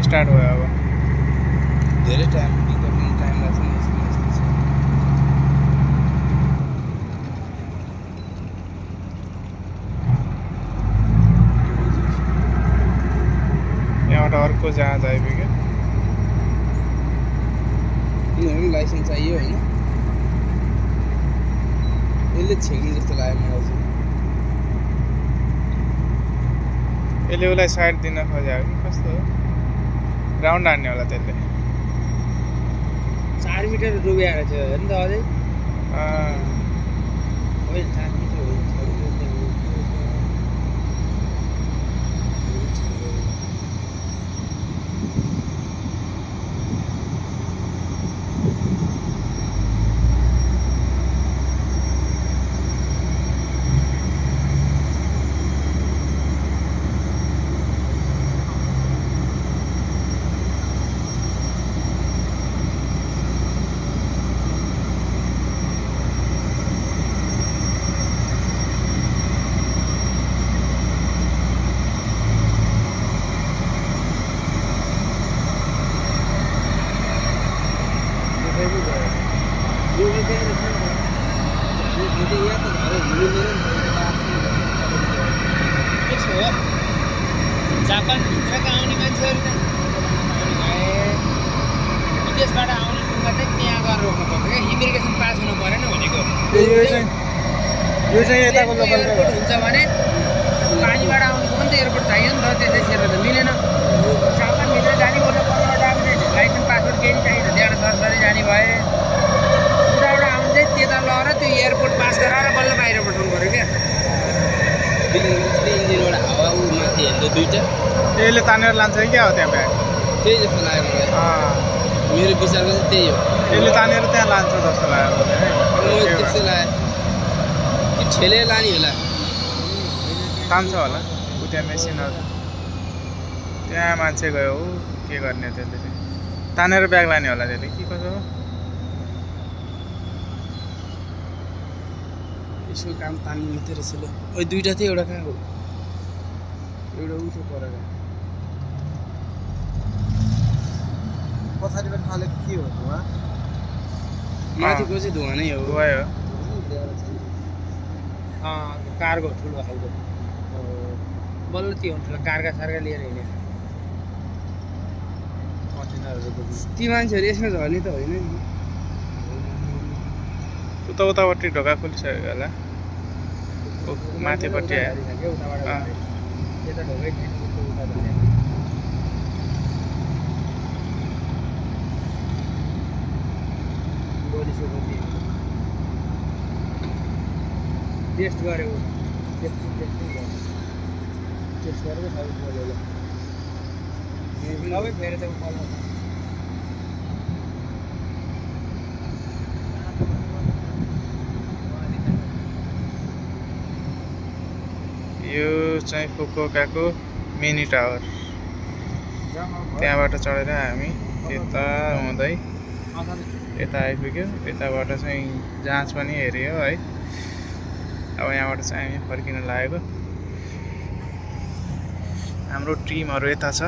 Start भयो अब धेरै टाइम लाग्छ नि यसमा। यहाँबाट अर्को जहाज आइपुग्यो। यिनीहरू पनि लाइसेन्स चाहियो होइन? यसले छेक्ने जस्तो लाग्यो मलाई चाहिँ। यसले उसलाई साइड दिन खोज्यो कि कस्तो हो? राउन्ड हान्ने होला त्यसले। 4 मिटर डुबिएर छ हेर्नु त अझै। होइन 4 मिटर हो। जापान भित्रका आउने मान्छेहरू चाहिँ विदेशबाट आउने टुङ्गा चाहिँ त्यहाँ गएर रोक्नुपर्छ क्या। इमिग्रेसन पास हुनु परेन भनेको। यो चाहिँ यताको लोकल एयरपोर्ट हुन्छ भने पानीबाट आउनुको पनि त एयरपोर्ट चाहियो नि त। त्यसै सेर्न त मिलेन। जापानभित्र जाने बोल्न 15 टाइम लाइसेन्स पासपोर्ट केही चाहिन्छ। त्यहाँबाट सरसरी जाने भए उताबाट आउनु चाहिँ त्यता लगेर त्यो एयरपोर्ट पास गराएर बल्ल बाहिर पठाउनु पऱ्यो क्या। इन्जिनबाट हावा ऊ माथि हेर्दा दुईटा यसले तानेर लान्छ कि क्या हो त्यहाँ ब्याग? त्यही जस्तो लाग्यो मलाई। मेरो विचारमा चाहिँ त्यही हो। यसले तानेर त्यहाँ लान्छ जस्तो लाग्यो मलाई। मलाई त्यस्तो लाग्यो कि ठेलेर लाने होला। तान्छ होला ऊ त्यहाँ मेसिनहरू। त्यहाँ मान्छे गयो हो के गर्ने त्यसले चाहिँ तानेर ब्याग लाने होला त्यसले कि कसो हो? यसको काम तान्नु मात्रै रहेछ ल। ओइ दुईटा थियो एउटा कहाँ हो? एउटा उ थियो पर पछाडिबाट फालेको के हो धुवा? माथिको चाहिँ धुवा नै हो। गयो कारको ठुलो खालको बल्ल त्यो हुन्छ कारका सारका लिएर हिँड्ने कन्टेनरहरू बोक्ने। ती मान्छेहरू यसमा झर्ने त होइन नि। उतापट्टि ढोका खोलिसक्यो होला। माथिपट्टि आयो। यता ढोकै छैन उता झर्ने। टेस्ट गऱ्यो टेस्ट गरेको सबै बोल्यो सबै फेरि चाहिँ बोल्नु। यो चाहिँ फुकुओकाको मिनी टावर। त्यहाँबाट चढेर हामी यता हुँदै यता आइपुग्यो। यताबाट चाहिँ जाँच पनि हेऱ्यो है। अब यहाँबाट चाहिँ हामी फर्किन लागेको। हाम्रो टिमहरू यता छ।